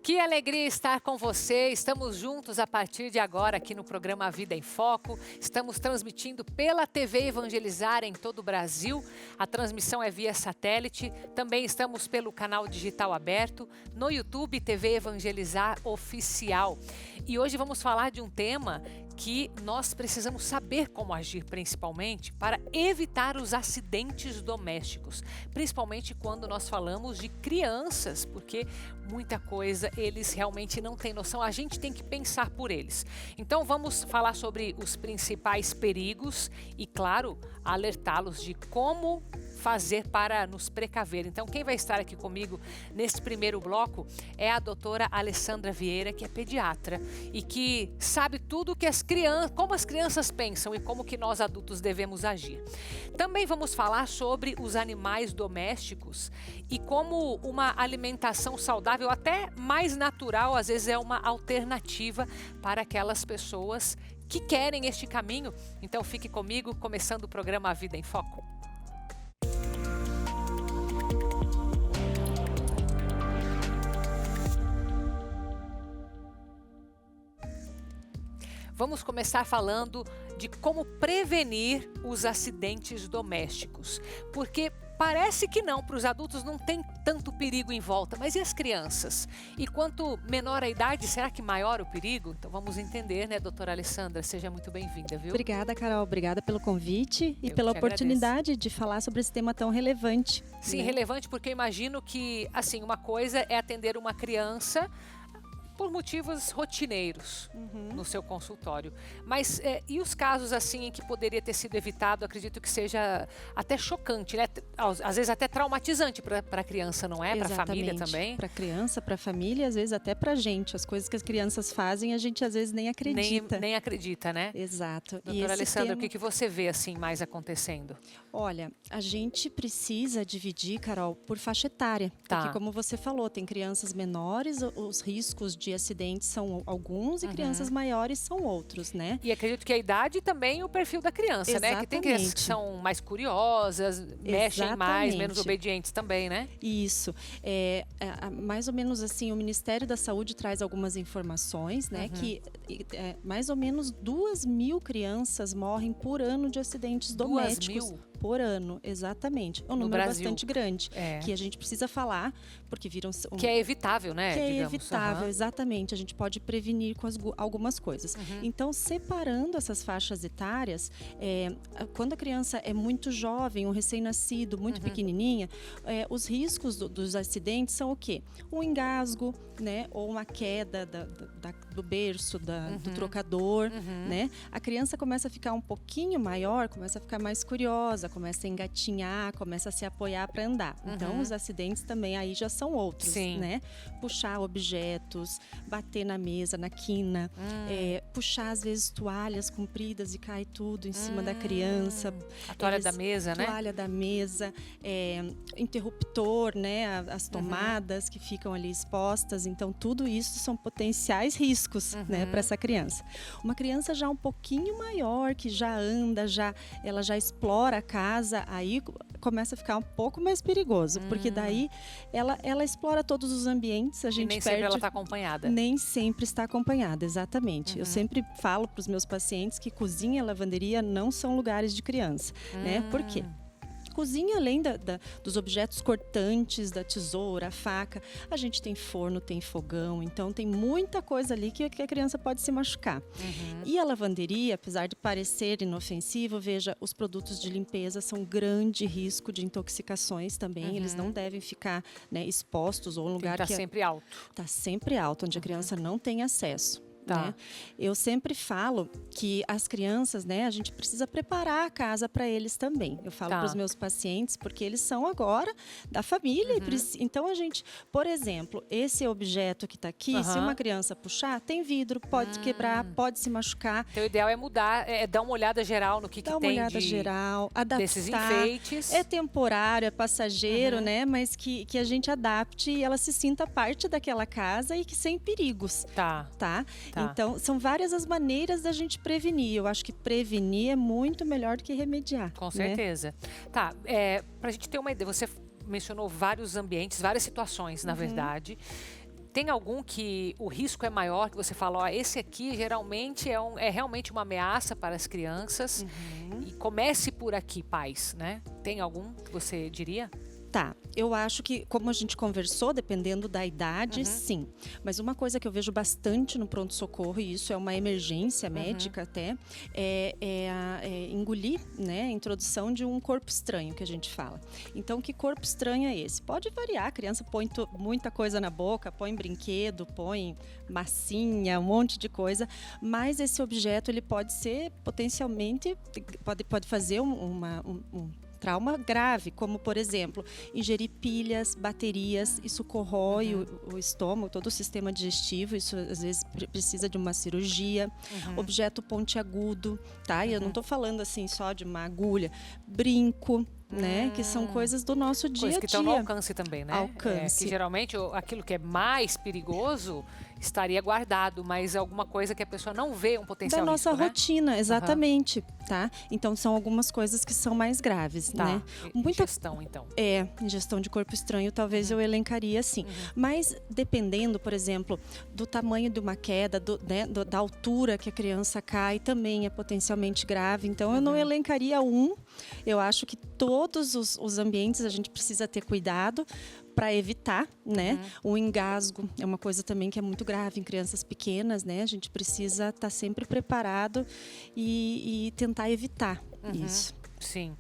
Que alegria estar com você. Estamos juntos a partir de agora aqui no programa Vida em Foco. Estamos transmitindo pela TV Evangelizar em todo o Brasil. A transmissão é via satélite. Também estamos pelo canal digital aberto, no YouTube TV Evangelizar Oficial. E hoje vamos falar de um tema que nós precisamos saber como agir, principalmente para evitar os acidentes domésticos, principalmente quando nós falamos de crianças, porque muita coisa eles realmente não têm noção, a gente tem que pensar por eles. Então vamos falar sobre os principais perigos e, claro, alertá-los de como fazer para nos precaver. Então, quem vai estar aqui comigo nesse primeiro bloco é a doutora Alessandra Vieira, que é pediatra e que sabe tudo que como as crianças pensam e como que nós adultos devemos agir. Também vamos falar sobre os animais domésticos e como uma alimentação saudável, até mais natural, às vezes é uma alternativa para aquelas pessoas que querem este caminho. Então, fique comigo, começando o programa A Vida em Foco. Vamos começar falando de como prevenir os acidentes domésticos, porque parece que não, para os adultos não tem tanto perigo em volta, mas e as crianças? E quanto menor a idade, será que maior o perigo? Então vamos entender, né, doutora Alessandra? Seja muito bem-vinda, viu? Obrigada, Carol. Obrigada pelo convite e Eu pela que oportunidade de falar sobre esse tema tão relevante. Sim, né? relevante porque eu imagino que, assim, uma coisa é atender uma criança por motivos rotineiros no seu consultório. Mas e os casos assim em que poderia ter sido evitado, acredito que seja até chocante, né? Às vezes até traumatizante para a criança, não é? Para a família também. Para a criança, para a família, às vezes até para a gente. As coisas que as crianças fazem, a gente às vezes nem acredita. Nem acredita, né? Exato. Doutora Alessandra, o que você vê assim mais acontecendo? Olha, a gente precisa dividir, Carol, por faixa etária. Tá. Porque como você falou, tem crianças menores, os riscos de acidentes são alguns e crianças maiores são outros, né? E acredito que a idade também o perfil da criança, Exatamente. né? Que tem crianças que são mais curiosas, mexem mais, menos obedientes também, né? Isso. Mais ou menos assim, o Ministério da Saúde traz algumas informações, né? Que mais ou menos 2.000 crianças morrem por ano de acidentes domésticos. 2.000? Por ano, exatamente. É um número bastante grande, que a gente precisa falar, porque viram... Que é evitável, né? Que é digamos. evitável, exatamente. A gente pode prevenir com algumas coisas. Então, separando essas faixas etárias, quando a criança é muito jovem, um recém-nascido, muito pequenininha, os riscos dos acidentes são o quê? Um engasgo, né? Ou uma queda do berço, do trocador, né? A criança começa a ficar um pouquinho maior, começa a ficar mais curiosa, começa a engatinhar, começa a se apoiar para andar. Então, os acidentes também aí já são outros, né? Puxar objetos, bater na mesa, na quina, puxar às vezes toalhas compridas e cai tudo em cima da criança. A toalha da mesa, né? Toalha da mesa, interruptor, né? As tomadas que ficam ali expostas. Então, tudo isso são potenciais riscos, né? Para essa criança. Uma criança já um pouquinho maior, que já anda, ela já explora a casa, aí começa a ficar um pouco mais perigoso, porque daí ela explora todos os ambientes, a gente nem sempre ela está acompanhada. Nem sempre está acompanhada, exatamente. Eu sempre falo para os meus pacientes que cozinha e lavanderia não são lugares de criança, né? Por quê? Cozinha, além dos objetos cortantes, da tesoura, a faca, a gente tem forno, tem fogão, então tem muita coisa ali que a criança pode se machucar. E a lavanderia, apesar de parecer inofensivo, veja, os produtos de limpeza são grande risco de intoxicações também, eles não devem ficar, né, expostos ou um lugar que está sempre alto. Está sempre alto, onde a criança não tem acesso. Tá. Né? Eu sempre falo que as crianças, né, a gente precisa preparar a casa para eles também. Eu falo para os meus pacientes, porque eles são agora da família. Então, a gente, por exemplo, esse objeto que está aqui, se uma criança puxar, tem vidro, pode quebrar, pode se machucar. Então, o ideal é mudar, dar uma olhada geral no que tem uma olhada geral, adaptar. Desses enfeites. É temporário, é passageiro, né? Mas que a gente adapte e ela se sinta parte daquela casa e que sem perigos. Tá. Então, são várias as maneiras da gente prevenir. Eu acho que prevenir é muito melhor do que remediar. Com certeza. Tá, pra gente ter uma ideia, você mencionou vários ambientes, várias situações, na verdade. tem algum que o risco é maior, que você fala, ó, esse aqui geralmente é realmente uma ameaça para as crianças? E comece por aqui, pais, né? Tem algum que você diria? Tá, eu acho que, como a gente conversou, dependendo da idade, sim. Mas uma coisa que eu vejo bastante no pronto-socorro, e isso é uma emergência médica até, é engolir, né, a introdução de um corpo estranho, que a gente fala. Então, que corpo estranho é esse? Pode variar, a criança põe muita coisa na boca, põe brinquedo, põe massinha, um monte de coisa, mas esse objeto, ele pode ser potencialmente, pode fazer um trauma grave, como, por exemplo, ingerir pilhas, baterias, isso corrói o estômago, todo o sistema digestivo, isso às vezes precisa de uma cirurgia. Objeto pontiagudo, tá? E eu não estou falando assim só de uma agulha, brinco, né? Que são coisas do nosso dia a dia. Coisas que estão no alcance também, né? Alcance. Que geralmente aquilo que é mais perigoso estaria guardado, mas alguma coisa que a pessoa não vê um potencial da nossa risco, rotina, exatamente, tá? Então são algumas coisas que são mais graves, né? Ingestão, então. Ingestão de corpo estranho, talvez eu elencaria assim. Mas dependendo, por exemplo, do tamanho de uma queda, da altura que a criança cai, também é potencialmente grave. Então eu não elencaria eu acho que todos os ambientes a gente precisa ter cuidado para evitar, né? O engasgo é uma coisa também que é muito grave em crianças pequenas, né? A gente precisa estar sempre preparado e tentar evitar isso. Sim.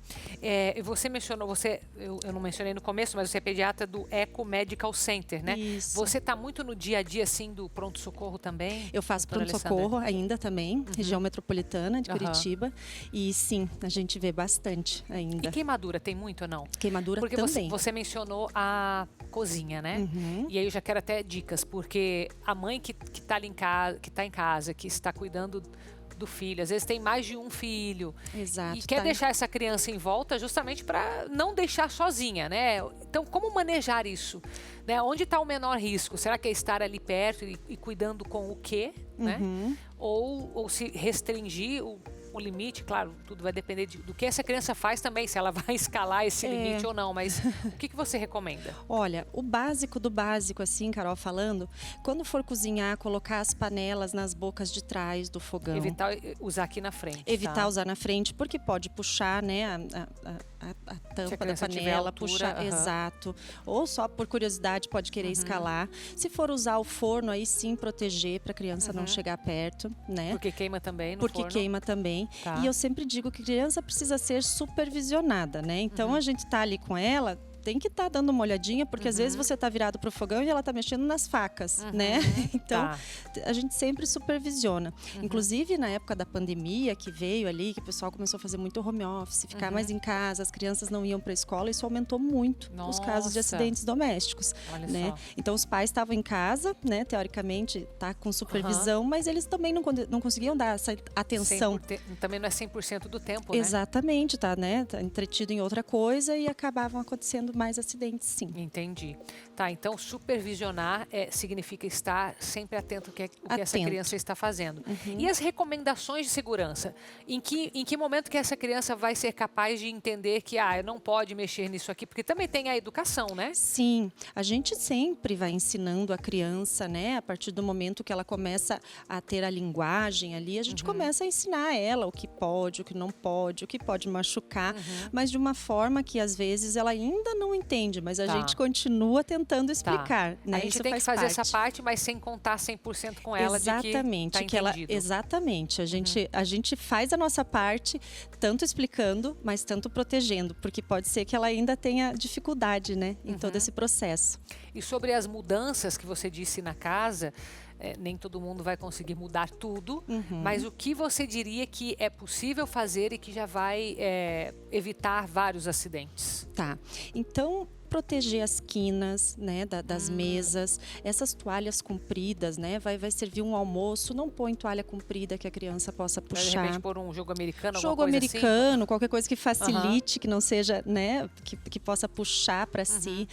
Você mencionou, eu não mencionei no começo, mas você é pediatra do Eco Medical Center, né? Isso. Você está muito no dia a dia, assim, do pronto-socorro também? Eu faço pronto-socorro ainda também, região metropolitana de Curitiba. E sim, a gente vê bastante ainda. E queimadura, tem muito ou não? Queimadura porque também. Você mencionou a cozinha, né? E aí eu já quero até dicas, porque a mãe que está ali em casa, que está cuidando do filho, às vezes tem mais de um filho. Exato. E quer deixar essa criança em volta justamente para não deixar sozinha, né? Então, como manejar isso? Né? Onde está o menor risco? Será que é estar ali perto e cuidando com o quê? Né? Ou se restringir o limite, claro, tudo vai depender do que essa criança faz também, se ela vai escalar esse limite ou não, mas o que você recomenda? Olha, o básico do básico, assim, Carol falando, quando for cozinhar, colocar as panelas nas bocas de trás do fogão. Evitar usar aqui na frente. Evitar usar na frente, porque pode puxar, né, a tampa da panela, puxar, exato. Ou só por curiosidade pode querer escalar. Se for usar o forno, aí sim proteger para a criança não chegar perto, né? Porque queima também no forno. Porque queima também. Tá. E eu sempre digo que a criança precisa ser supervisionada, né? Então a gente tá ali com ela, tem que estar dando uma olhadinha, porque às vezes você está virado para o fogão e ela está mexendo nas facas, né? Então, a gente sempre supervisiona. Inclusive, na época da pandemia que veio ali, que o pessoal começou a fazer muito home office, ficar mais em casa, as crianças não iam para a escola, isso aumentou muito os casos de acidentes domésticos, né? Então, os pais estavam em casa, né? Teoricamente, tá com supervisão, mas eles também não conseguiam dar essa atenção. Também não é 100% do tempo, né? Exatamente, tá, né? Tá entretido em outra coisa e acabavam acontecendo mais acidentes, sim. Entendi. Tá, então supervisionar significa estar sempre atento ao que essa criança está fazendo. E as recomendações de segurança? Em que momento que essa criança vai ser capaz de entender que não pode mexer nisso aqui? Porque também tem a educação, né? Sim, a gente sempre vai ensinando a criança, né? A partir do momento que ela começa a ter a linguagem ali, a gente começa a ensinar a ela o que pode, o que não pode, o que pode machucar, mas de uma forma que às vezes ela ainda não entende, mas a gente continua tentando explicar, né? A gente tem que fazer essa parte, mas sem contar 100% com ela de que tá entendido. Exatamente, a gente faz a nossa parte, tanto explicando, mas tanto protegendo, porque pode ser que ela ainda tenha dificuldade, né, em todo esse processo. E sobre as mudanças que você disse na casa, nem todo mundo vai conseguir mudar tudo, mas o que você diria que é possível fazer e que já vai evitar vários acidentes? Tá, então proteger as quinas, né, das mesas, essas toalhas compridas, né, vai servir um almoço, não põe toalha comprida que a criança possa puxar. De repente pôr um jogo americano, jogo alguma coisa americano, assim? Qualquer coisa que facilite, que não seja, né, que possa puxar para si.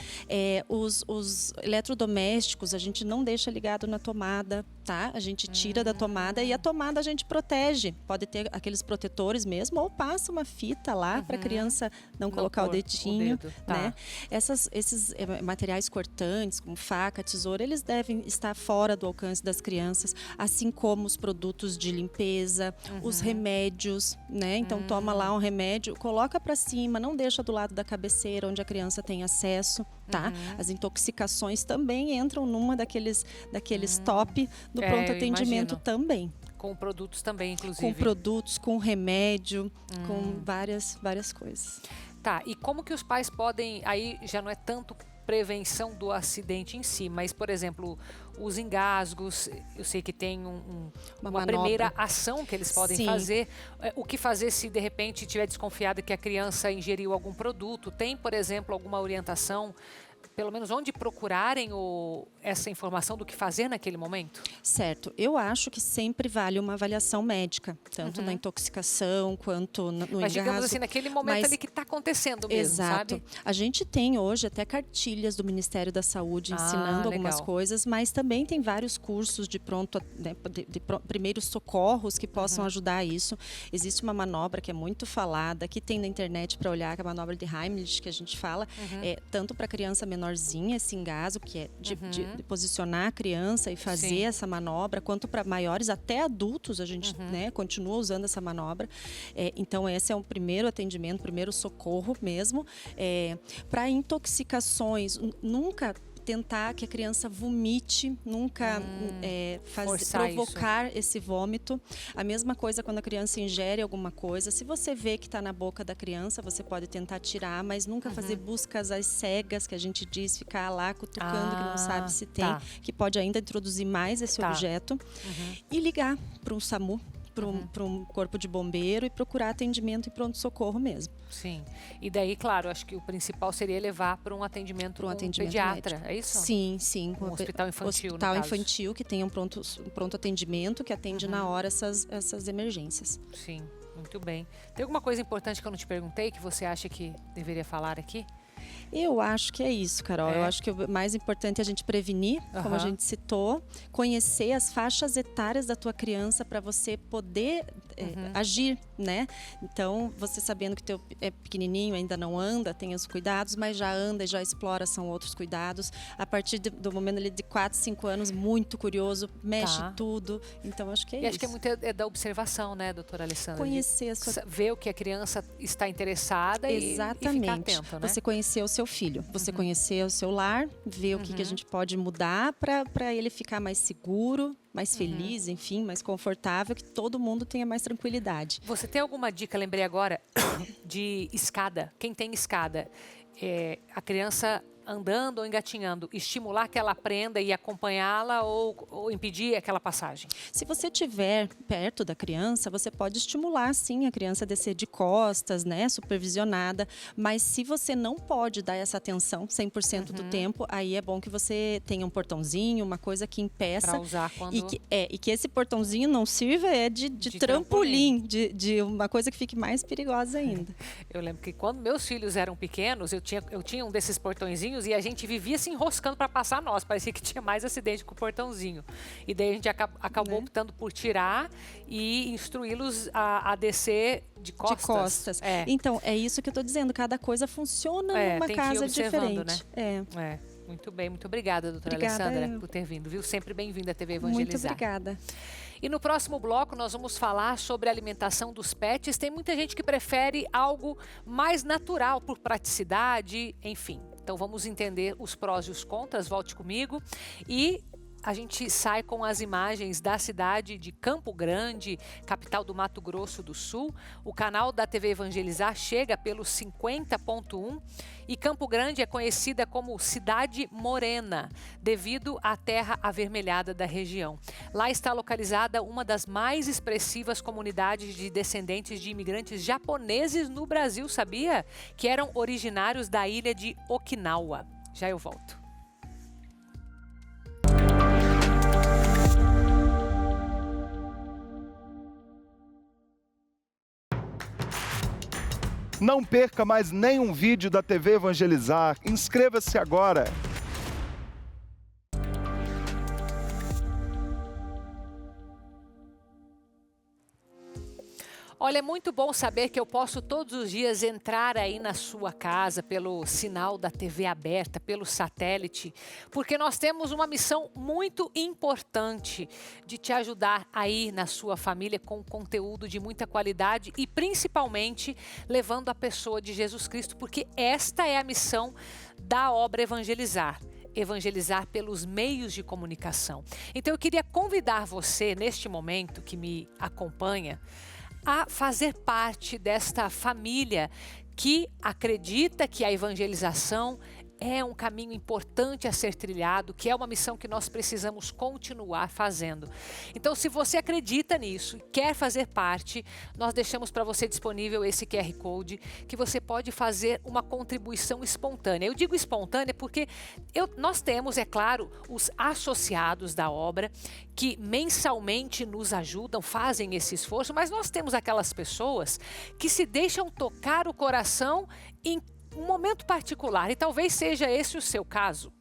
Os eletrodomésticos a gente não deixa ligado na tomada, tá? A gente tira da tomada e a tomada a gente protege. Pode ter aqueles protetores mesmo, ou passa uma fita lá para a criança não colocar o dedinho, né? Esses materiais cortantes, como faca, tesoura, eles devem estar fora do alcance das crianças, assim como os produtos de limpeza, os remédios, né? Então toma lá um remédio, coloca para cima, não deixa do lado da cabeceira onde a criança tem acesso, tá? As intoxicações também entram numa daqueles top do pronto atendimento também. Com produtos também, inclusive. Com produtos, com remédio, com várias coisas. Tá, e como que os pais podem, aí já não é tanto prevenção do acidente em si, mas, por exemplo, os engasgos, eu sei que tem uma primeira ação que eles podem fazer. O que fazer se, de repente, tiver desconfiado que a criança ingeriu algum produto? Tem, por exemplo, alguma orientação, pelo menos onde procurarem essa informação do que fazer naquele momento? Certo. Eu acho que sempre vale uma avaliação médica, tanto na intoxicação quanto no engasgo. Mas digamos assim, naquele momento ali que está acontecendo mesmo, sabe? A gente tem hoje até cartilhas do Ministério da Saúde ensinando algumas coisas, mas também tem vários cursos de primeiros socorros que possam ajudar isso. Existe uma manobra que é muito falada, que tem na internet para olhar, que é a manobra de Heimlich, que a gente fala, tanto para criança menorzinha, esse engasgo, que é de posicionar a criança e fazer essa manobra, quanto para maiores, até adultos, a gente continua usando essa manobra. Então, esse é um primeiro atendimento, primeiro socorro mesmo. Para intoxicações, nunca tentar que a criança vomite, nunca provocar esse vômito. A mesma coisa quando a criança ingere alguma coisa. Se você vê que está na boca da criança, você pode tentar tirar, mas nunca fazer buscas às cegas, que a gente diz, ficar lá cutucando, que não sabe se tem, que pode ainda introduzir mais esse objeto. E ligar para um SAMU, para um corpo de bombeiro, e procurar atendimento e pronto-socorro mesmo. Sim. E daí, claro, acho que o principal seria levar para um atendimento, pediatra, médico. É isso? Sim. Um hospital infantil, hospital infantil que tenha um pronto atendimento, que atende na hora essas emergências. Sim, muito bem. Tem alguma coisa importante que eu não te perguntei, que você acha que deveria falar aqui? Eu acho que é isso, Carol. Eu acho que o mais importante é a gente prevenir, como a gente citou, conhecer as faixas etárias da tua criança para você poder agir, né? Então, você sabendo que teu é pequenininho, ainda não anda, tem os cuidados, mas já anda e já explora, são outros cuidados. A partir do momento ali de 4, 5 anos, muito curioso, mexe tudo. Então, acho que é isso. E acho que é muito da observação, né, doutora Alessandra? Conhecer a sua... Ver o que a criança está interessada e ficar atenta, né? Você conhecer o seu filho, você conhecer o seu lar, ver o que a gente pode mudar para ele ficar mais seguro, mais feliz, enfim, mais confortável, que todo mundo tenha mais tranquilidade. Você tem alguma dica, lembrei agora, de escada? Quem tem escada, a criança andando ou engatinhando, estimular que ela aprenda e acompanhá-la ou impedir aquela passagem? Se você estiver perto da criança, você pode estimular, sim, a criança a descer de costas, né, supervisionada, mas se você não pode dar essa atenção 100% do tempo, aí é bom que você tenha um portãozinho, uma coisa que impeça. Pra usar quando... e que esse portãozinho não sirva de trampolim, de uma coisa que fique mais perigosa ainda. Eu lembro que quando meus filhos eram pequenos, eu tinha um desses portõezinhos e a gente vivia se enroscando para passar nós. Parecia que tinha mais acidente com o portãozinho. E daí a gente acabou optando por tirar e instruí-los a descer de costas. De costas. Então, é isso que eu estou dizendo. Cada coisa funciona numa casa diferente. Né? Muito bem. Muito obrigada, doutora Alessandra, por ter vindo. Viu? Sempre bem-vinda à TV Evangelizar. Muito obrigada. E no próximo bloco nós vamos falar sobre a alimentação dos pets. Tem muita gente que prefere algo mais natural por praticidade, enfim. Então vamos entender os prós e os contras, volte comigo. E a gente sai com as imagens da cidade de Campo Grande, capital do Mato Grosso do Sul. O canal da TV Evangelizar chega pelo 50.1 e Campo Grande é conhecida como Cidade Morena, devido à terra avermelhada da região. Lá está localizada uma das mais expressivas comunidades de descendentes de imigrantes japoneses no Brasil, sabia? Que eram originários da ilha de Okinawa. Já eu volto. Não perca mais nenhum vídeo da TV Evangelizar. Inscreva-se agora. Olha, é muito bom saber que eu posso todos os dias entrar aí na sua casa pelo sinal da TV aberta, pelo satélite, porque nós temos uma missão muito importante de te ajudar aí na sua família com conteúdo de muita qualidade e principalmente levando a pessoa de Jesus Cristo, porque esta é a missão da obra Evangelizar. Evangelizar pelos meios de comunicação. Então eu queria convidar você, neste momento que me acompanha, a fazer parte desta família que acredita que a evangelização é um caminho importante a ser trilhado, que é uma missão que nós precisamos continuar fazendo. Então, se você acredita nisso e quer fazer parte, nós deixamos para você disponível esse QR Code, que você pode fazer uma contribuição espontânea. Eu digo espontânea porque nós temos, é claro, os associados da obra, que mensalmente nos ajudam, fazem esse esforço, mas nós temos aquelas pessoas que se deixam tocar o coração em um momento particular, e talvez seja esse o seu caso.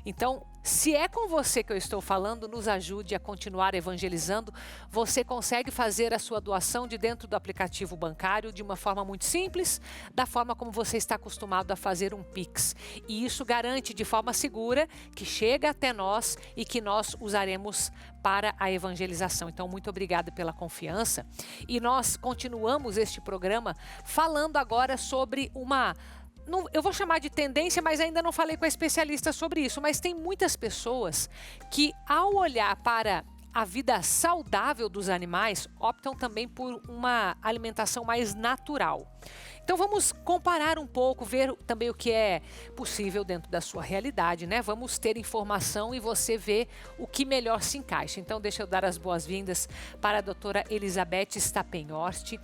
Então, se é com você que eu estou falando, nos ajude a continuar evangelizando. Você consegue fazer a sua doação de dentro do aplicativo bancário de uma forma muito simples, da forma como você está acostumado a fazer um Pix. E isso garante de forma segura que chega até nós e que nós usaremos para a evangelização. Então, muito obrigada pela confiança. E nós continuamos este programa falando agora sobre eu vou chamar de tendência, mas ainda não falei com a especialista sobre isso. Mas tem muitas pessoas que, ao olhar para a vida saudável dos animais, optam também por uma alimentação mais natural. Então vamos comparar um pouco, ver também o que é possível dentro da sua realidade, né? Vamos ter informação e você vê o que melhor se encaixa. Então deixa eu dar as boas-vindas para a doutora Elizabeth Stapenhorst,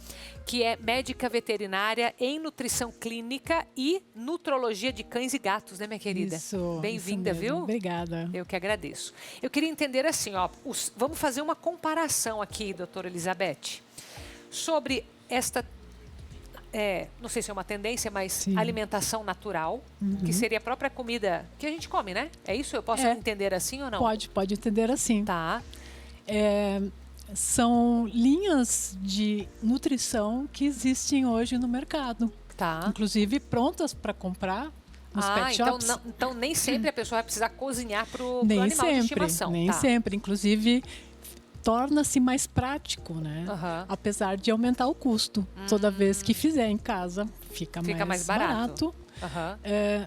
que é médica veterinária em nutrição clínica e nutrologia de cães e gatos, né, minha querida? Isso. Bem-vinda, viu? Obrigada. Eu que agradeço. Eu queria entender assim, ó, vamos fazer uma comparação aqui, doutora Elizabeth, sobre esta não sei se é uma tendência, mas Sim. alimentação natural, que seria a própria comida que a gente come, né? É isso? Eu posso entender assim ou não? Pode entender assim. Tá. São linhas de nutrição que existem hoje no mercado. Tá. Inclusive prontas para comprar nos pet shops. Então nem sempre a pessoa vai precisar cozinhar para o Nem animal sempre, de estimação. nem tá. sempre. Inclusive torna-se mais prático, né? Apesar de aumentar o custo. Toda vez que fizer em casa, fica mais barato.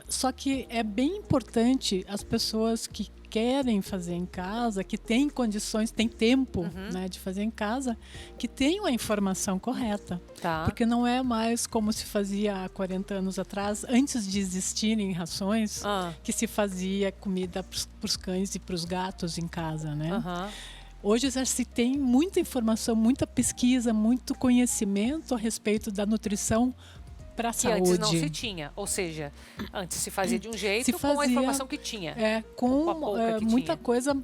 Só que é bem importante as pessoas que querem fazer em casa, que têm condições, têm tempo, né, de fazer em casa, que tenham a informação correta. Tá. Porque não é mais como se fazia há 40 anos atrás, antes de existirem rações, que se fazia comida para os cães e para os gatos em casa, né? Hoje já se tem muita informação, muita pesquisa, muito conhecimento a respeito da nutrição para a saúde. Que antes não se tinha, ou seja, antes se fazia de um jeito com a informação que tinha. Com muita coisa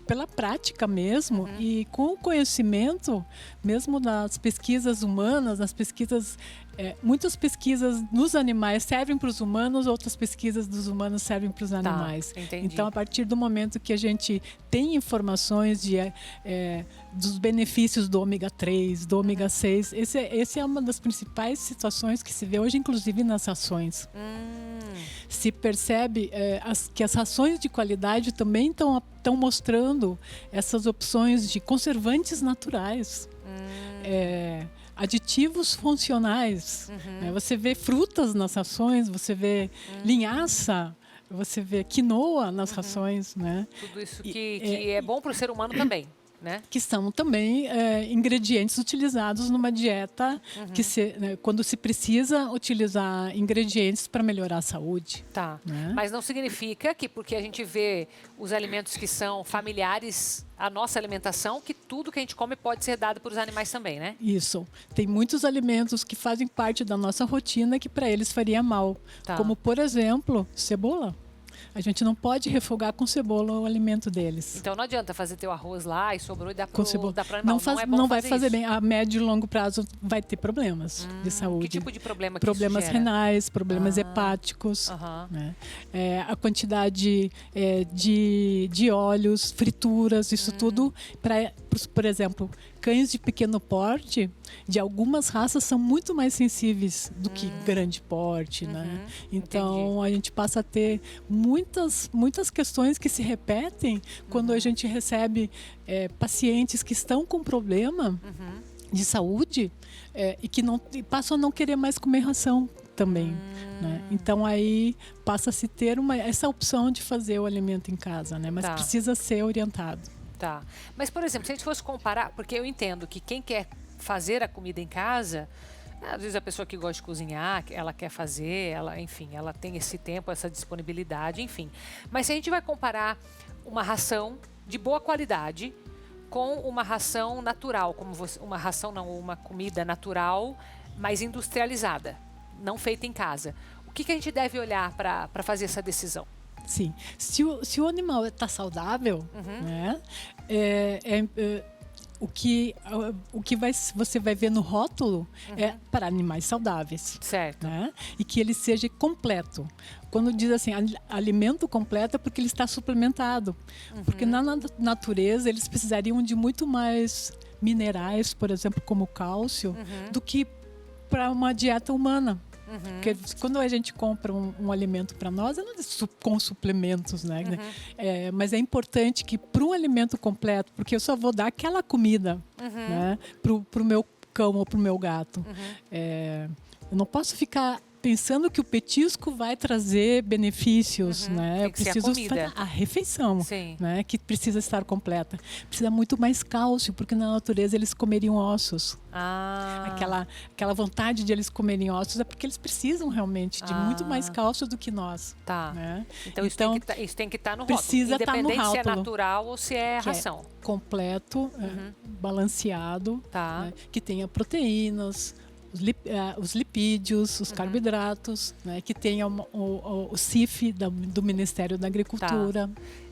pela prática mesmo e com o conhecimento mesmo das pesquisas humanas, das pesquisas, muitas pesquisas nos animais servem para os humanos, outras pesquisas dos humanos servem para os animais. Entendi. Então, a partir do momento que a gente tem informações dos benefícios do ômega 3, do ômega 6, esse é uma das principais situações que se vê hoje, inclusive nas rações. Se percebe que as rações de qualidade também estão mostrando essas opções de conservantes naturais. Aditivos funcionais. Né? Você vê frutas nas rações, você vê linhaça, você vê quinoa nas rações. Né? Tudo isso que é bom para o ser humano também. Né? Que são também ingredientes utilizados numa dieta quando se precisa utilizar ingredientes para melhorar a saúde. Tá. Né? Mas não significa que porque a gente vê os alimentos que são familiares à nossa alimentação, que tudo que a gente come pode ser dado para os animais também, né? Isso. Tem muitos alimentos que fazem parte da nossa rotina que para eles faria mal. Tá. Como, por exemplo, cebola. A gente não pode refogar com cebola o alimento deles. Então não adianta fazer teu arroz lá e sobrou e dá para o animal. Não vai fazer bem. A médio e longo prazo vai ter problemas de saúde. Que tipo de problema que problemas isso gera? renais, problemas hepáticos. Né? A quantidade de óleos, frituras, isso tudo por exemplo, cães de pequeno porte, de algumas raças, são muito mais sensíveis do que grande porte, né? Então, a gente passa a ter muitas questões que se repetem quando a gente recebe pacientes que estão com problema de saúde e que passam a não querer mais comer ração também, né? Então aí passa a se ter essa opção de fazer o alimento em casa, né? Mas precisa ser orientado. Tá. Mas, por exemplo, se a gente fosse comparar, porque eu entendo que quem quer fazer a comida em casa, às vezes a pessoa que gosta de cozinhar, ela quer fazer, enfim, ela tem esse tempo, essa disponibilidade, enfim. Mas se a gente vai comparar uma ração de boa qualidade com uma ração natural, uma comida natural, mas industrializada, não feita em casa. O que a gente deve olhar para fazer essa decisão? Sim. Se o animal está saudável, né, o que você vai ver no rótulo é para animais saudáveis. Certo. Né? E que ele seja completo. Quando diz assim, alimento completo, é porque ele está suplementado. Porque na natureza eles precisariam de muito mais minerais, por exemplo, como do do que para uma dieta humana. Porque quando a gente compra um alimento para nós, não é com suplementos, né? Mas é importante que para um alimento completo, porque eu só vou dar aquela comida, né, para o meu cão ou para o meu gato. Eu não posso ficar pensando que o petisco vai trazer benefícios, né? Eu preciso fazer a refeição, né? Que precisa estar completa. Precisa muito mais cálcio, porque na natureza eles comeriam ossos. Aquela vontade de eles comerem ossos é porque eles precisam realmente de muito mais cálcio do que nós. Tá. Né? Então isso tem que estar no rótulo. Precisa estar no rótulo. Independente se é natural ou se é ração. Completo, balanceado, né? Que tenha proteínas, os lipídios, os carboidratos, né? Que tenha o CIF do Ministério da Agricultura.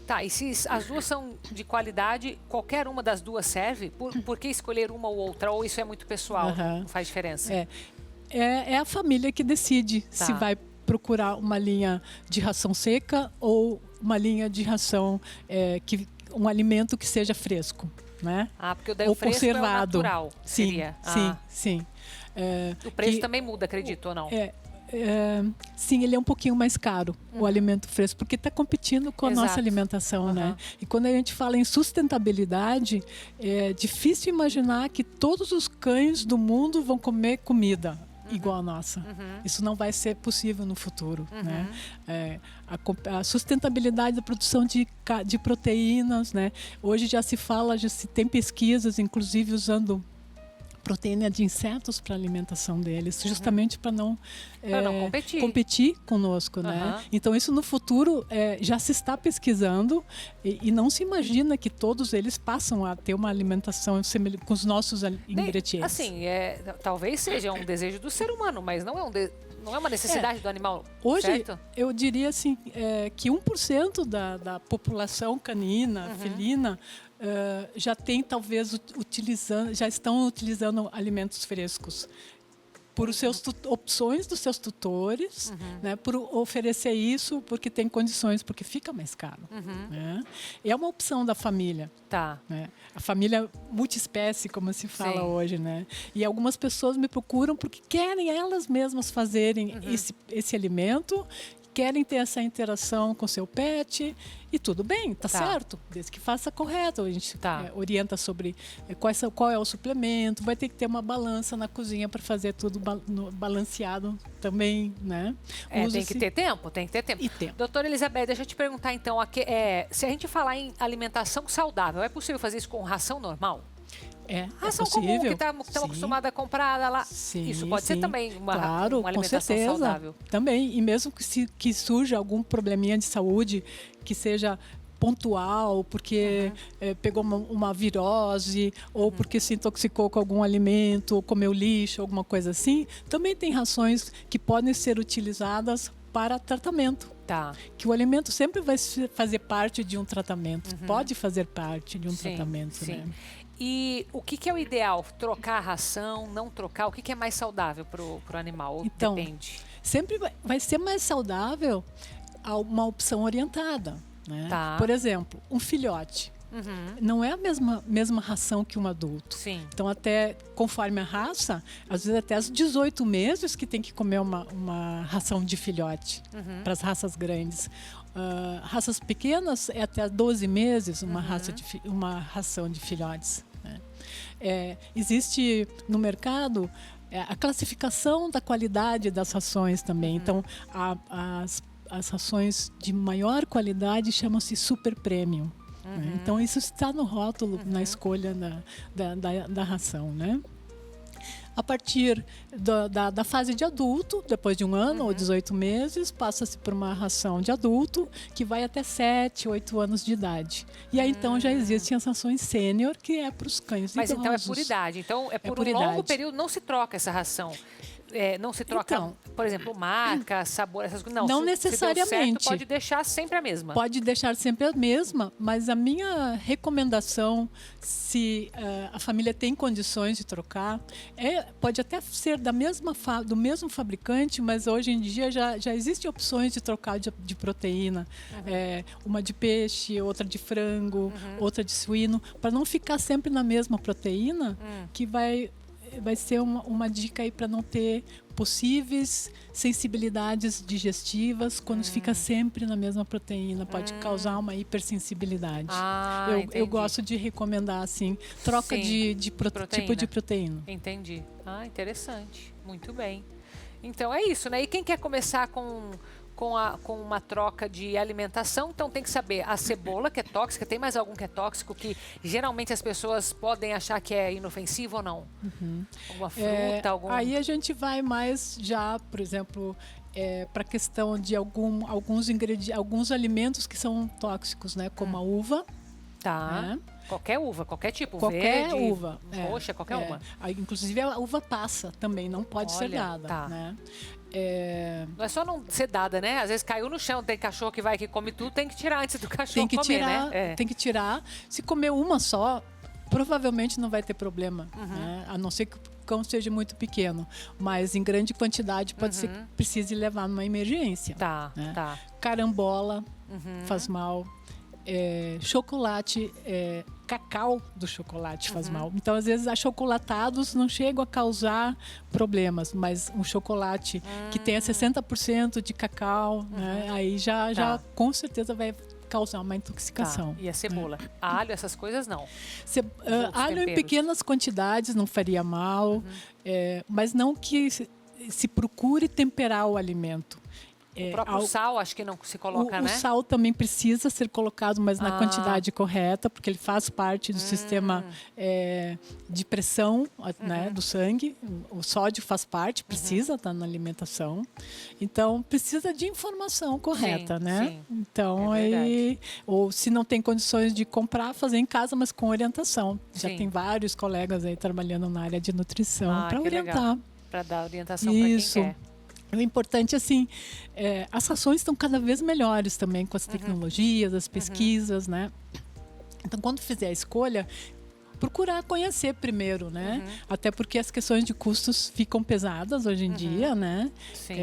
Tá, e se as duas são de qualidade, qualquer uma das duas serve? Por que escolher uma ou outra? Ou isso é muito pessoal, não faz diferença? É a família que decide se vai procurar uma linha de ração seca ou uma linha de ração, um alimento que seja fresco, né? Porque o ou fresco conservado. É o natural, seria. Sim. O preço também muda, acredito, ou não? Sim, ele é um pouquinho mais caro, o alimento fresco, porque está competindo com a nossa alimentação, né? E quando a gente fala em sustentabilidade, é difícil imaginar que todos os cães do mundo vão comer comida igual a nossa. Isso não vai ser possível no futuro, né? A sustentabilidade da produção de proteínas, né? Hoje já se tem pesquisas, inclusive usando proteína de insetos para a alimentação deles, justamente para não competir conosco, né? Então isso no futuro já se está pesquisando e não se imagina que todos eles passam a ter uma alimentação com os nossos ingredientes. Assim, talvez seja um desejo do ser humano, mas não é uma necessidade do animal. Hoje, certo? Eu diria assim, que 1% da população canina, felina, já tem talvez já estão utilizando alimentos frescos por opções dos seus tutores, né, por oferecer isso porque tem condições, porque fica mais caro. Né? É uma opção da família. Né? A família multiespécie, como se fala hoje. Né? E algumas pessoas me procuram porque querem elas mesmas fazerem esse alimento, querem ter essa interação com seu pet e tudo bem, tá certo, desde que faça correto. A gente orienta sobre qual é o suplemento, vai ter que ter uma balança na cozinha para fazer tudo balanceado também, né? Tem que ter tempo. E tempo. Doutora Elizabeth, deixa eu te perguntar então, se a gente falar em alimentação saudável, é possível fazer isso com ração normal? Ração comum que estamos acostumados a comprar lá. Isso pode ser também uma alimentação saudável. Também. E mesmo que surja algum probleminha de saúde que seja pontual, porque pegou uma virose, ou porque se intoxicou com algum alimento, ou comeu lixo, alguma coisa assim, também tem rações que podem ser utilizadas para tratamento. Que o alimento sempre vai fazer parte de um tratamento. Pode fazer parte de um tratamento. Né? E o que é o ideal? Trocar a ração, não trocar? O que é mais saudável para o animal? Então, depende? Sempre vai ser mais saudável uma opção orientada. Né? Por exemplo, um filhote. não é a mesma ração que um adulto. Sim. Então, até conforme a raça, às vezes até aos 18 meses que tem que comer uma ração de filhote para as raças grandes. Raças pequenas é até 12 meses uma ração de filhotes. Né? Existe no mercado a classificação da qualidade das rações também. Então, as rações de maior qualidade chamam-se super premium. Né? Então, isso está no rótulo, na escolha da ração, né? A partir da fase de adulto, depois de 1 ano ou 18 meses, passa-se por uma ração de adulto que vai até 7, 8 anos de idade. E aí, então, já existem as rações sênior, que é para os cães idosos. Mas então é por idade. Então, é por um longo período, não se troca essa ração. Não se troca, Então, por exemplo, marca, sabor, essas coisas. Não se necessariamente. deu certo, pode deixar sempre a mesma. Pode deixar sempre a mesma, mas a minha recomendação, se a família tem condições de trocar, pode até ser do mesmo fabricante, mas hoje em dia já existem opções de trocar de proteína. Uma de peixe, outra de frango, outra de suíno, para não ficar sempre na mesma proteína, que vai ser uma dica aí para não ter possíveis sensibilidades digestivas quando fica sempre na mesma proteína. Pode causar uma hipersensibilidade. Eu gosto de recomendar assim, troca de tipo de proteína. Entendi. Interessante. Muito bem. Então é isso, né? E quem quer começar com uma troca de alimentação, então tem que saber a cebola, que é tóxica, tem mais algum que é tóxico, que geralmente as pessoas podem achar que é inofensivo ou não? Alguma fruta, Aí a gente vai mais já, por exemplo, para a questão de alguns alimentos que são tóxicos, né? Como a uva. Tá. Né? Qualquer uva, qualquer tipo, qualquer verde, uva, roxa, qualquer uma. Inclusive a uva passa também, não pode ser dada. Tá. Né? Não é só não ser dada, né? Às vezes caiu no chão, tem cachorro que vai que come tudo, tem que tirar antes do cachorro comer, né? Tem que tirar. Se comer uma só, provavelmente não vai ter problema, né? A não ser que o cão seja muito pequeno. Mas em grande quantidade pode ser que precise levar numa emergência. Né? Tá. Carambola faz mal. Chocolate, cacau do chocolate faz mal. Então, às vezes, achocolatados não chegam a causar problemas, mas um chocolate que tenha 60% de cacau, né, aí já com certeza vai causar uma intoxicação. Tá. E a cebola? Alho, essas coisas não? Alho em pequenas quantidades não faria mal, mas não que se procure temperar o alimento. O próprio sal, acho que não se coloca, né? O sal também precisa ser colocado, mas na quantidade correta, porque ele faz parte do sistema de pressão, né, do sangue. O sódio faz parte, precisa estar na alimentação. Então, precisa de informação correta, né? Sim. Então, ou se não tem condições de comprar, fazer em casa, mas com orientação. Já tem vários colegas aí trabalhando na área de nutrição para orientar. Para dar orientação para quem quer. O importante, assim, as rações estão cada vez melhores também com as tecnologias, as pesquisas, né? Então, quando fizer a escolha, procurar conhecer primeiro, né? Até porque as questões de custos ficam pesadas hoje em dia, né? Sim.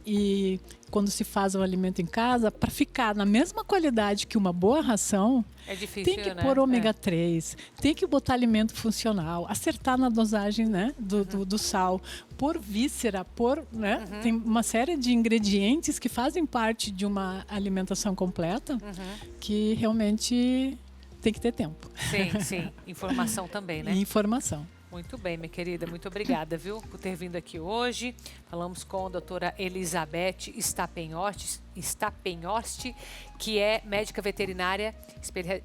E quando se faz o alimento em casa, para ficar na mesma qualidade que uma boa ração, é difícil, tem que pôr ômega 3, tem que botar alimento funcional, acertar na dosagem, né, do sal, pôr víscera, né? Tem uma série de ingredientes que fazem parte de uma alimentação completa que realmente tem que ter tempo. Sim. Informação também, né? Informação. Muito bem, minha querida. Muito obrigada, viu, por ter vindo aqui hoje. Falamos com a doutora Elizabeth Stapenhorst, que é médica veterinária,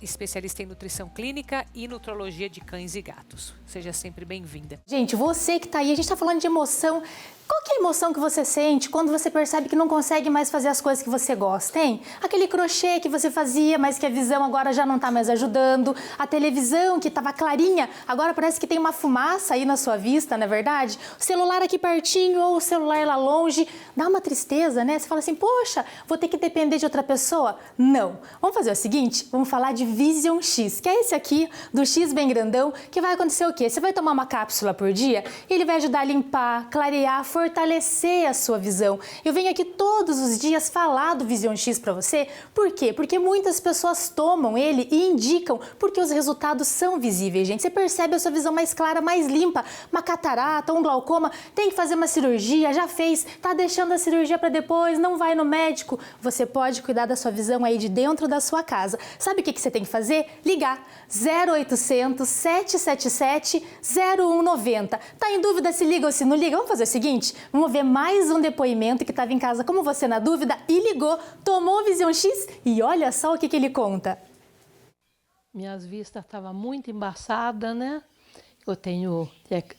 especialista em nutrição clínica e nutrologia de cães e gatos. Seja sempre bem-vinda. Gente, você que está aí, a gente está falando de emoção. Qual que é a emoção que você sente quando você percebe que não consegue mais fazer as coisas que você gosta, hein? Aquele crochê que você fazia, mas que a visão agora já não está mais ajudando. A televisão que estava clarinha, agora parece que tem uma fumaça aí na sua vista, não é verdade? O celular aqui pertinho ou o celular lá longe, dá uma tristeza, né? Você fala assim, poxa, Vou ter que depender de outra pessoa? Não. Vamos fazer o seguinte? Vamos falar de Vision X, que é esse aqui, do X bem grandão, que vai acontecer o quê? Você vai tomar uma cápsula por dia, ele vai ajudar a limpar, clarear, fortalecer a sua visão. Eu venho aqui todos os dias falar do Vision X para você. Por quê? Porque muitas pessoas tomam ele e indicam, porque os resultados são visíveis, gente. Você percebe a sua visão mais clara, mais limpa. Uma catarata, um glaucoma, tem que fazer uma cirurgia, já fez, tá deixando a cirurgia para depois, não vai no médico. Você pode cuidar da sua visão aí de dentro da sua casa. Sabe o que você tem que fazer? Ligar 0800 777 0190. Tá em dúvida se liga ou se não liga? Vamos fazer o seguinte? Vamos ver mais um depoimento que estava em casa como você na dúvida e ligou, tomou o Vision X e olha só o que ele conta. Minhas vistas estavam muito embaçadas, né? Eu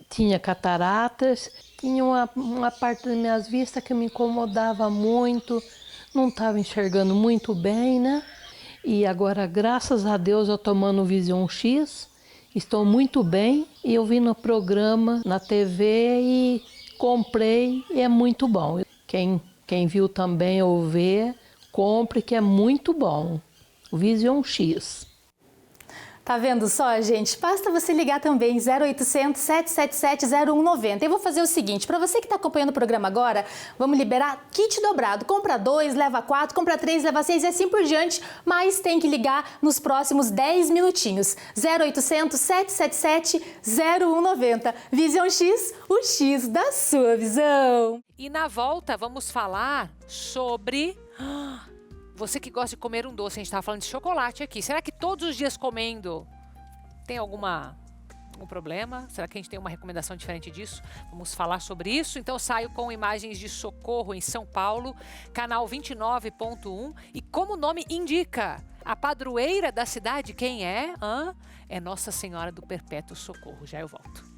tinha cataratas, tinha uma parte das minhas vistas que me incomodava muito, não estava enxergando muito bem, né? E agora, graças a Deus, eu tomando o Vision X, estou muito bem. E eu vi no programa, na TV e comprei e é muito bom. Quem viu também ou vê, compre que é muito bom. O Vision X. Tá vendo só, gente? Basta você ligar também 0800 777 0190. Eu vou fazer o seguinte, para você que está acompanhando o programa agora, vamos liberar kit dobrado. Compra 2, leva 4, compra 3, leva 6 e assim por diante, mas tem que ligar nos próximos 10 minutinhos. 0800 777 0190. Vision X, o X da sua visão. E na volta vamos falar sobre... Você que gosta de comer um doce, a gente estava falando de chocolate aqui. Será que todos os dias comendo tem algum problema? Será que a gente tem uma recomendação diferente disso? Vamos falar sobre isso. Então saio com imagens de Socorro em São Paulo, canal 29.1. E como o nome indica, a padroeira da cidade, quem é? É Nossa Senhora do Perpétuo Socorro. Já eu volto.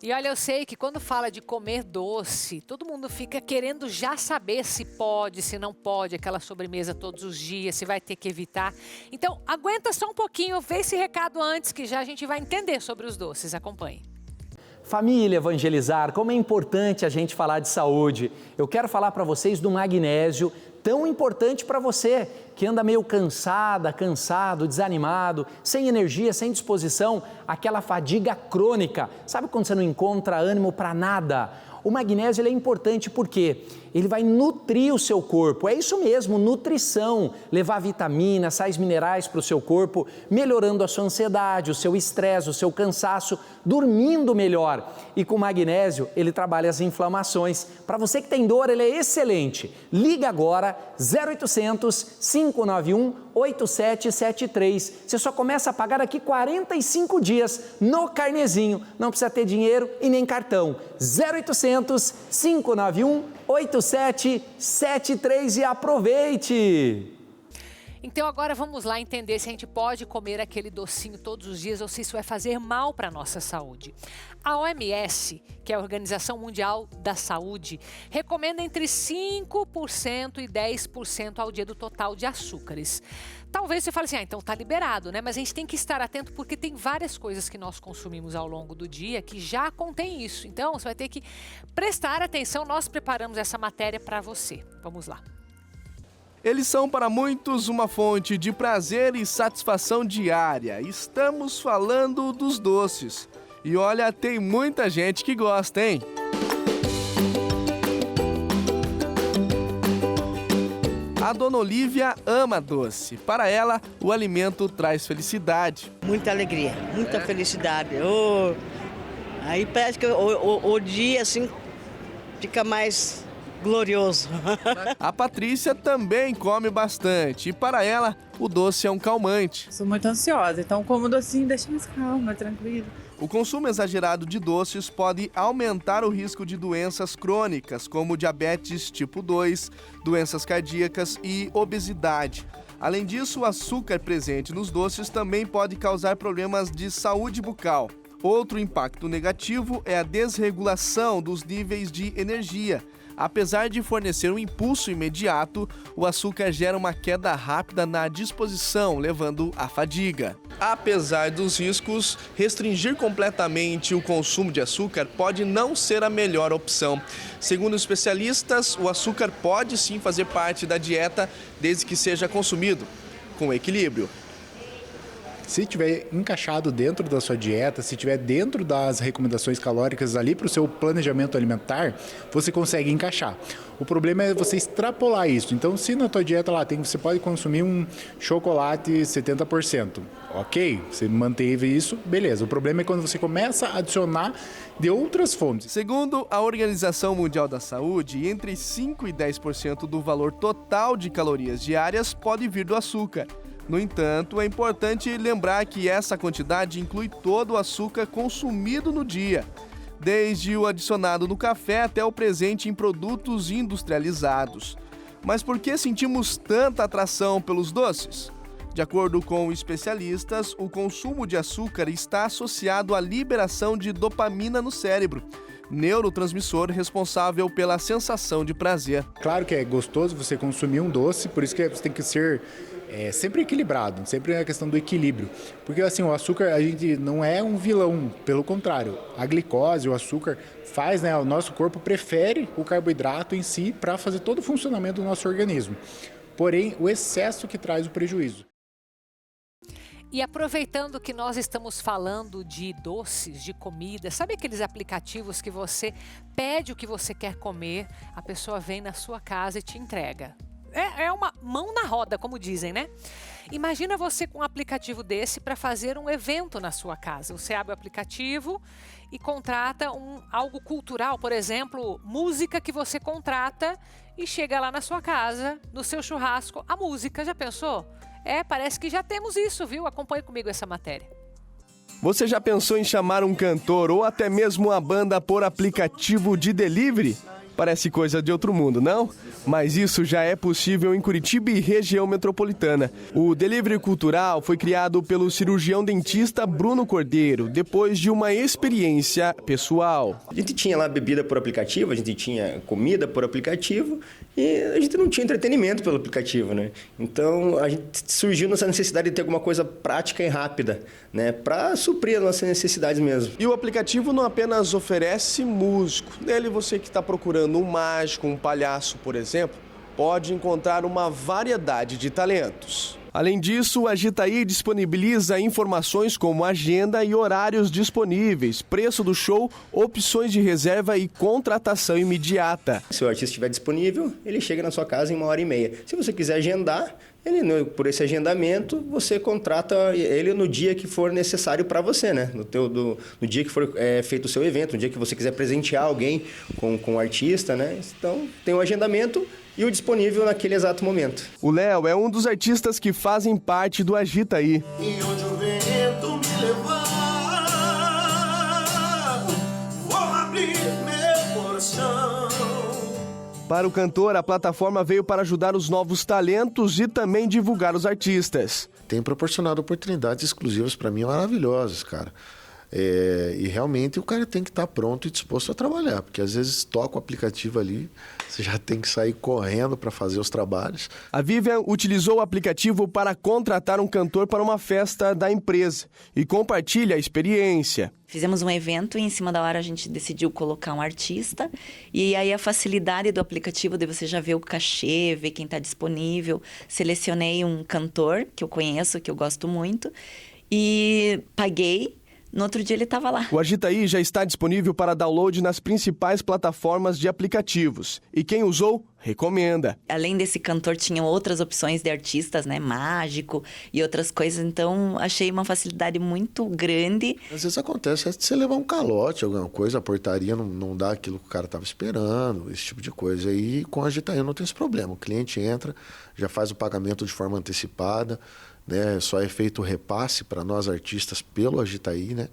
E olha, eu sei que quando fala de comer doce, todo mundo fica querendo já saber se pode, se não pode, aquela sobremesa todos os dias, se vai ter que evitar. Então, aguenta só um pouquinho, vê esse recado antes que já a gente vai entender sobre os doces. Acompanhe. Família Evangelizar, como é importante a gente falar de saúde. Eu quero falar para vocês do magnésio, tão importante para você que anda meio cansado, desanimado, sem energia, sem disposição, aquela fadiga crônica. Sabe quando você não encontra ânimo para nada? O magnésio ele é importante porque ele vai nutrir o seu corpo, é isso mesmo, nutrição, levar vitaminas, sais minerais para o seu corpo, melhorando a sua ansiedade, o seu estresse, o seu cansaço, dormindo melhor. E com magnésio ele trabalha as inflamações. Para você que tem dor, ele é excelente. Liga agora 0800 591 8773. Você só começa a pagar aqui 45 dias no carnezinho. Não precisa ter dinheiro e nem cartão. 0800 591 8773 e aproveite! Então agora vamos lá entender se a gente pode comer aquele docinho todos os dias ou se isso vai fazer mal para a nossa saúde. A OMS, que é a Organização Mundial da Saúde, recomenda entre 5% e 10% ao dia do total de açúcares. Talvez você fale assim, então tá liberado, né? Mas a gente tem que estar atento porque tem várias coisas que nós consumimos ao longo do dia que já contém isso. Então você vai ter que prestar atenção, nós preparamos essa matéria para você. Vamos lá. Eles são para muitos uma fonte de prazer e satisfação diária. Estamos falando dos doces. E olha, tem muita gente que gosta, hein? A dona Olívia ama doce. Para ela, o alimento traz felicidade. Muita alegria, muita felicidade. Aí parece que o dia assim fica mais glorioso. A Patrícia também come bastante e para ela o doce é um calmante. Sou muito ansiosa, então como docinho deixa mais calma, tranquilo. O consumo exagerado de doces pode aumentar o risco de doenças crônicas, como diabetes tipo 2, doenças cardíacas e obesidade. Além disso, o açúcar presente nos doces também pode causar problemas de saúde bucal. Outro impacto negativo é a desregulação dos níveis de energia. Apesar de fornecer um impulso imediato, o açúcar gera uma queda rápida na disposição, levando à fadiga. Apesar dos riscos, restringir completamente o consumo de açúcar pode não ser a melhor opção. Segundo especialistas, o açúcar pode sim fazer parte da dieta, desde que seja consumido com equilíbrio. Se estiver encaixado dentro da sua dieta, se estiver dentro das recomendações calóricas ali para o seu planejamento alimentar, você consegue encaixar. O problema é você extrapolar isso. Então, se na tua dieta lá você pode consumir um chocolate 70%, ok, você manteve isso, beleza. O problema é quando você começa a adicionar de outras fontes. Segundo a Organização Mundial da Saúde, entre 5% e 10% do valor total de calorias diárias pode vir do açúcar. No entanto, é importante lembrar que essa quantidade inclui todo o açúcar consumido no dia, desde o adicionado no café até o presente em produtos industrializados. Mas por que sentimos tanta atração pelos doces? De acordo com especialistas, o consumo de açúcar está associado à liberação de dopamina no cérebro, neurotransmissor responsável pela sensação de prazer. Claro que é gostoso você consumir um doce, por isso que você tem que ser sempre equilibrado, sempre é a questão do equilíbrio. Porque assim, o açúcar a gente não é um vilão, pelo contrário, a glicose, o açúcar faz, né, o nosso corpo prefere o carboidrato em si para fazer todo o funcionamento do nosso organismo. Porém, o excesso que traz o prejuízo. E aproveitando que nós estamos falando de doces, de comida, sabe aqueles aplicativos que você pede o que você quer comer, a pessoa vem na sua casa e te entrega? É uma mão na roda, como dizem, né? Imagina você com um aplicativo desse para fazer um evento na sua casa. Você abre o aplicativo e contrata algo cultural, por exemplo, música que você contrata e chega lá na sua casa, no seu churrasco, a música. Já pensou? Parece que já temos isso, viu? Acompanhe comigo essa matéria. Você já pensou em chamar um cantor ou até mesmo uma banda por aplicativo de delivery? Parece coisa de outro mundo, não? Mas isso já é possível em Curitiba e região metropolitana. O delivery cultural foi criado pelo cirurgião dentista Bruno Cordeiro, depois de uma experiência pessoal. A gente tinha lá bebida por aplicativo, a gente tinha comida por aplicativo e a gente não tinha entretenimento pelo aplicativo, né? Então a gente surgiu nessa necessidade de ter alguma coisa prática e rápida, né? Para suprir as nossas necessidades mesmo. E o aplicativo não apenas oferece músico. Nele você que está procurando um mágico, um palhaço, por exemplo, pode encontrar uma variedade de talentos. Além disso, o Agitaí disponibiliza informações como agenda e horários disponíveis, preço do show, opções de reserva e contratação imediata. Se o artista estiver disponível, ele chega na sua casa em 1h30. Se você quiser agendar, por esse agendamento, você contrata ele no dia que for necessário para você, né? No dia que for feito o seu evento, no dia que você quiser presentear alguém com o artista, né? Então, tem o agendamento e o disponível naquele exato momento. O Léo é um dos artistas que fazem parte do Agitaí. E onde o vento me levar, vou abrir meu coração. Para o cantor, a plataforma veio para ajudar os novos talentos e também divulgar os artistas. Tem proporcionado oportunidades exclusivas para mim maravilhosas, cara. E realmente o cara tem que estar pronto e disposto a trabalhar, porque às vezes toca o aplicativo ali, você já tem que sair correndo para fazer os trabalhos. A Vivian utilizou o aplicativo para contratar um cantor para uma festa da empresa e compartilha a experiência. Fizemos um evento e em cima da hora a gente decidiu colocar um artista e aí a facilidade do aplicativo de você já ver o cachê, ver quem está disponível. Selecionei um cantor que eu conheço, que eu gosto muito e paguei. No outro dia ele estava lá. O Agitaí já está disponível para download nas principais plataformas de aplicativos. E quem usou recomenda. Além desse cantor, tinham outras opções de artistas, né? Mágico e outras coisas. Então, achei uma facilidade muito grande. Às vezes acontece de você levar um calote, alguma coisa, a portaria não dá aquilo que o cara estava esperando, esse tipo de coisa. E com a Agitaí não tem esse problema. O cliente entra, já faz o pagamento de forma antecipada, né? Só é feito o repasse para nós artistas pelo Agitaí, né?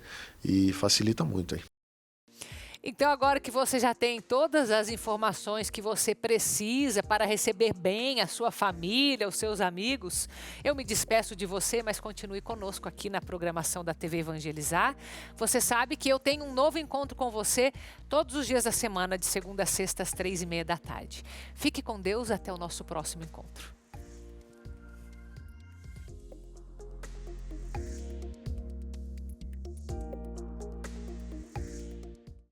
E facilita muito aí. Então, agora que você já tem todas as informações que você precisa para receber bem a sua família, os seus amigos, eu me despeço de você, mas continue conosco aqui na programação da TV Evangelizar. Você sabe que eu tenho um novo encontro com você todos os dias da semana, de segunda a sexta, às 3h30 da tarde. Fique com Deus, até o nosso próximo encontro.